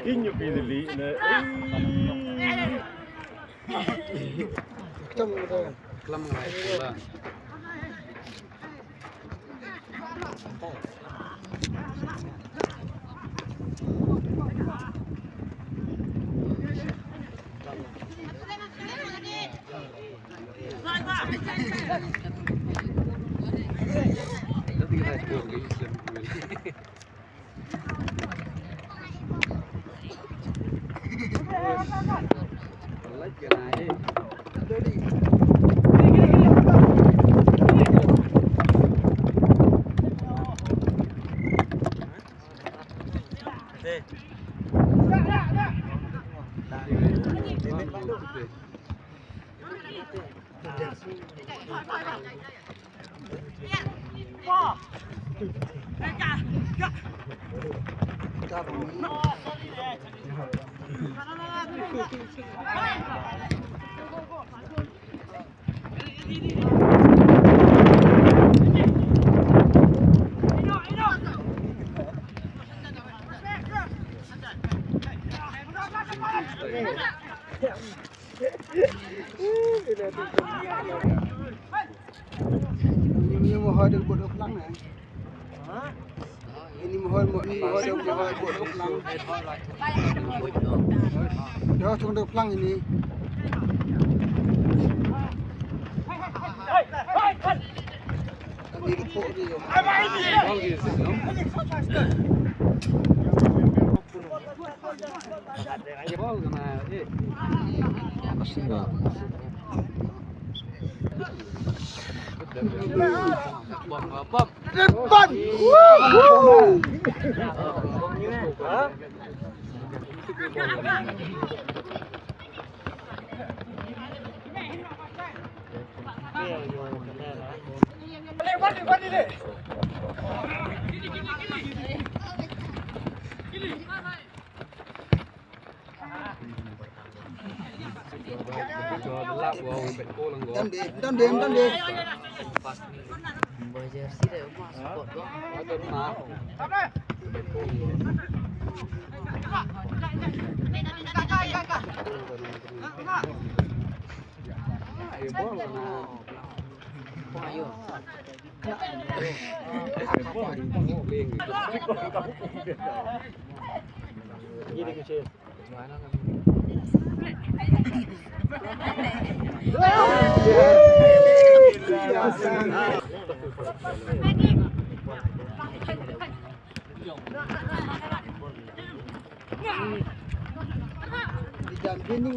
Kinyo pinili na kelam ngai pula. Ini mohon ada bodoh pelang kan? Ini mohon ada bodoh pelang. Dah cuma bodoh pelang ini. Ini dipuk dia. Bol kena. Depan. Đâm đi. Jersey Red DawkuChaphrang. Jam ini.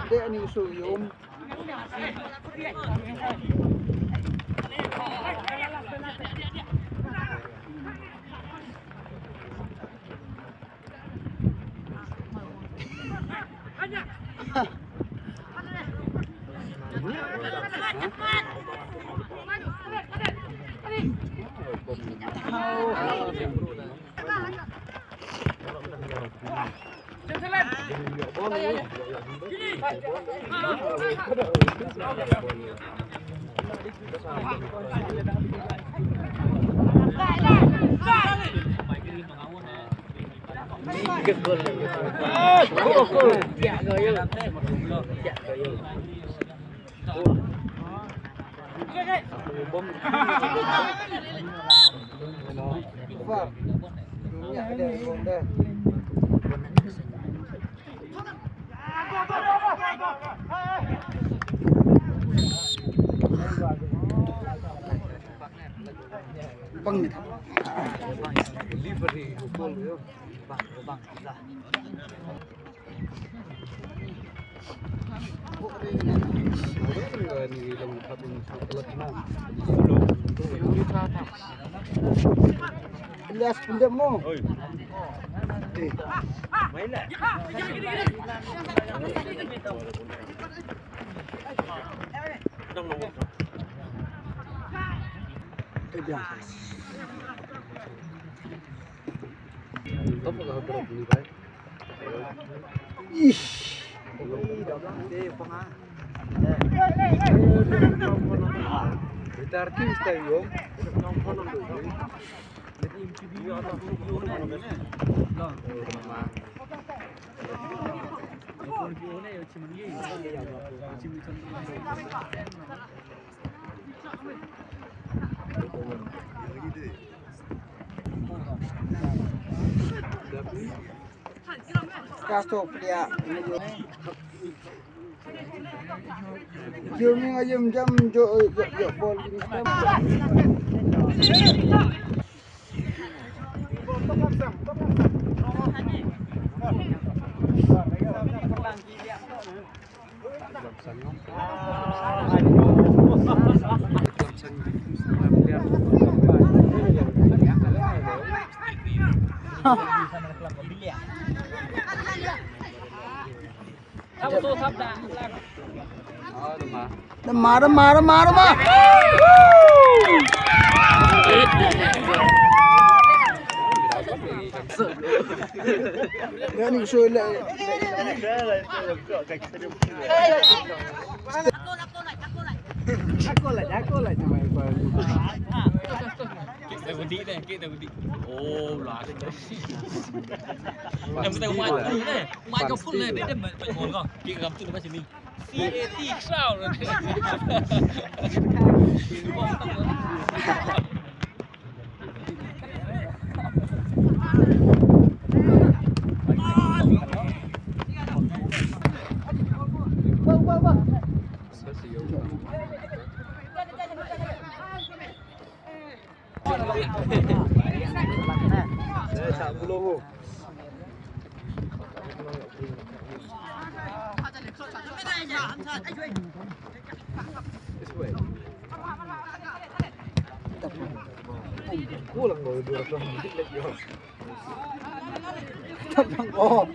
Dia ni suyum. Bang ni. Delivery gol yo. Bang lah. Lihat pendek mo. Main lah. Kasih dia. Jom ni ayam jam jo bol ni. Demar. Dia ni sulit. Aku lah cuma. Kita budi. Oh, lah. Yang kita buat ni deh. Mai kau full deh, dia ngol kau. Kita gamtu depan sini. CAT crowd. Pulang bawa 200 menit lagi. Oh.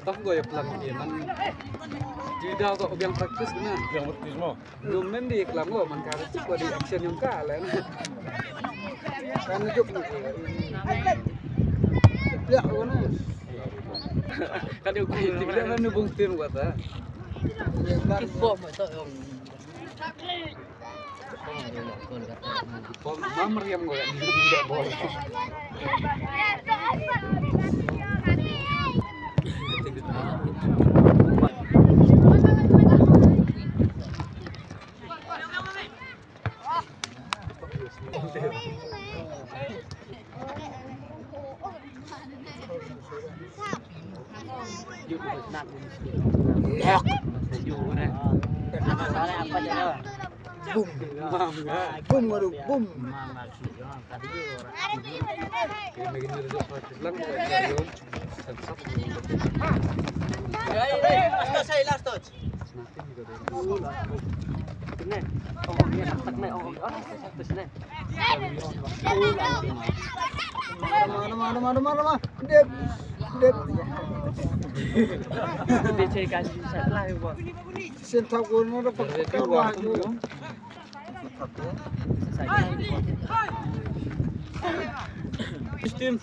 Toh gue ya pelan man tidak kok yang praktis benar yang praktis mau belum di iklan lo man karena cek di action yang kalah kan juga ya mana kan dia tidak kan nubung tin buat ah form itu form nomor yang gue tidak boleh Boom, waduh, boom. Mana. Dep. Sentaguna dapat kawan. Sistem.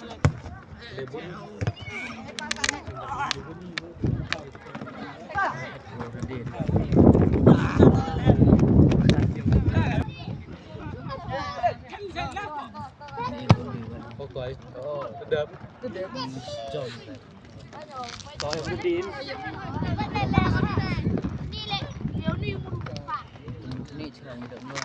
Oke, sedap. Jong. Có em tin. Ini cerang được luôn.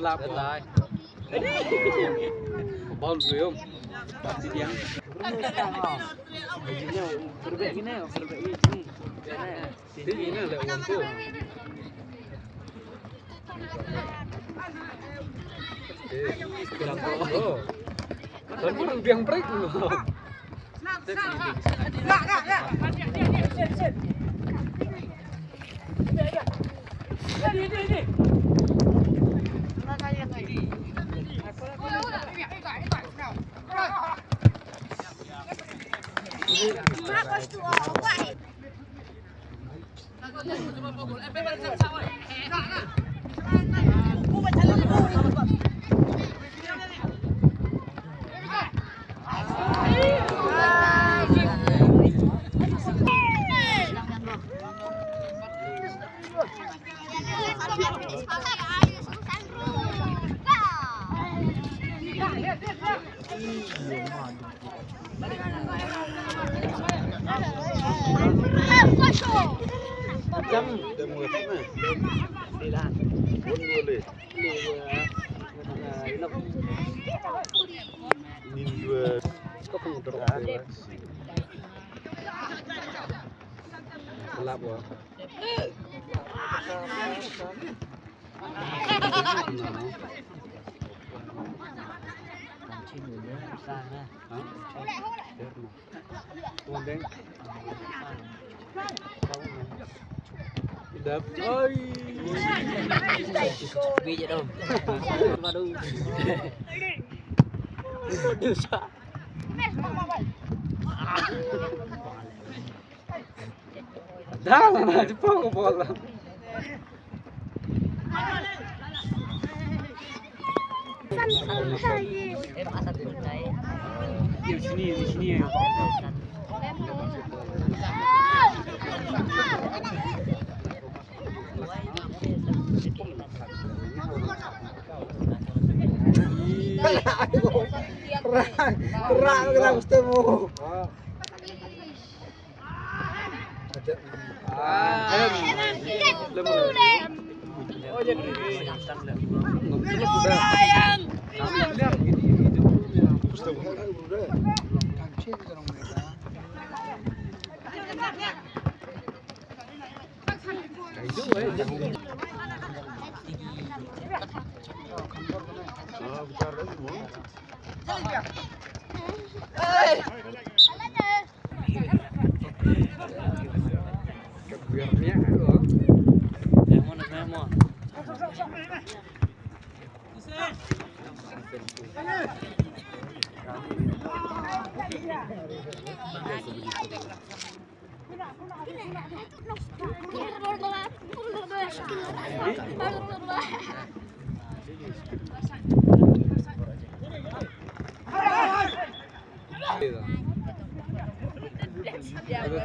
Lap lại. Bom rồi không? Bom gì tiếng? Berbeza gini, berbeza ini. Sini ini lewat tu. Kurang tu. Kan pun biang break tu. Lap quá. Đập ơi. Vì vậy đâu. Vào đâu. Dah lah, cepat kau bola. Em asal tunai. Di sini. Terang kita mesti mau. Oh jadi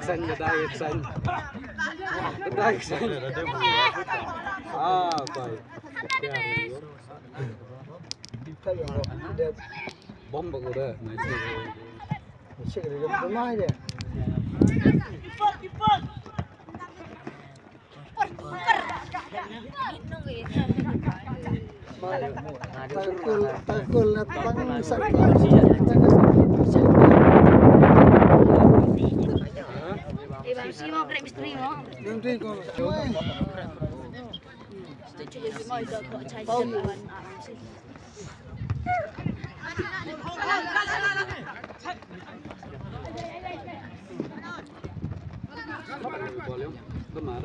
xanh người ta xanh đây xanh bom bạc rồi Cek dia rumah dia. Takul datang sakit. Si mau break misteri mau. Nanti kau. Setuju mau itu kok cair. Boleh, lemah.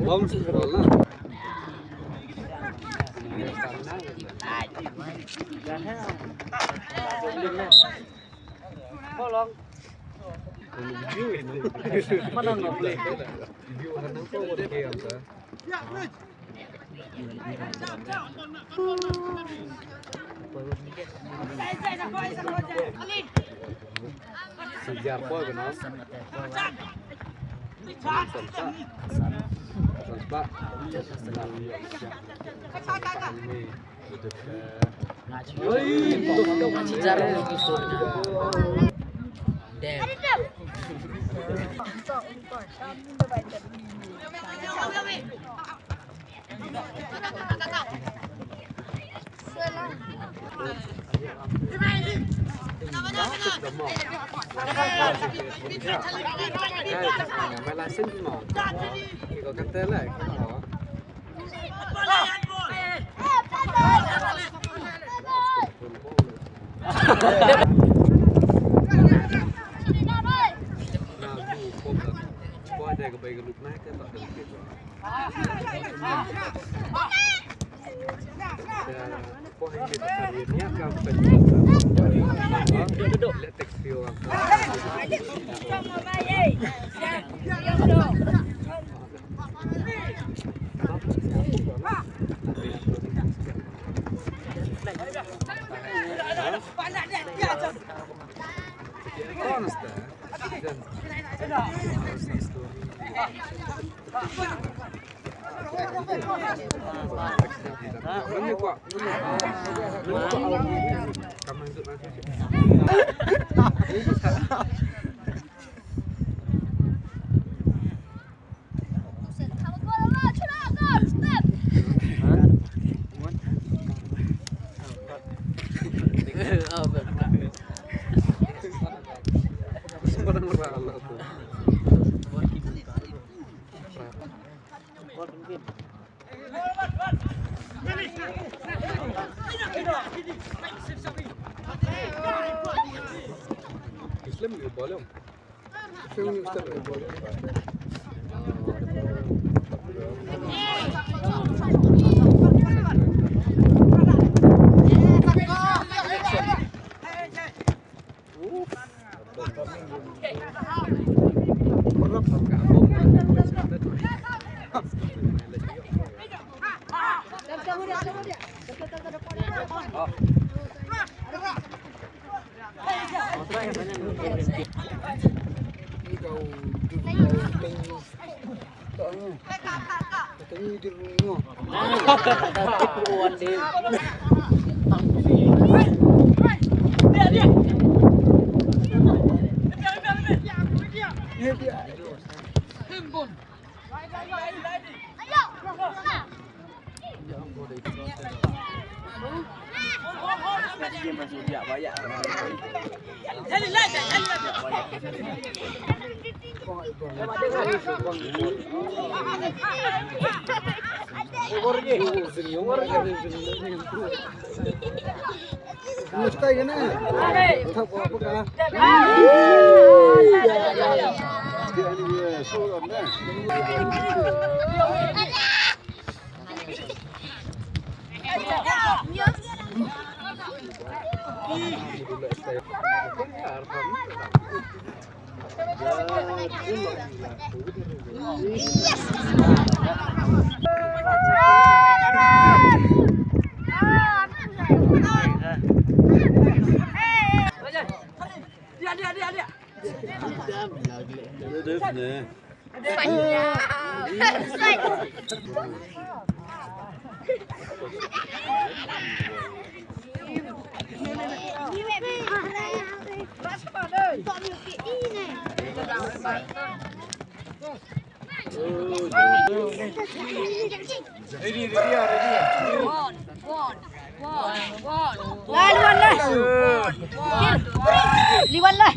Bom sekolah. Tolong. Mana nggak boleh? View hanang kau boleh kiam sah. Sejar boy kenal. Sampai. Sejarah historinya. Malasin mo. Ikaw kanta lang. Ada kebaik lup naik kan tak ada gitu. Poin kita hari ini akan duduk tekstil Islam juga boleh. Islam juga boleh. Mustahil kan? Tak apa kah? Liwan lah.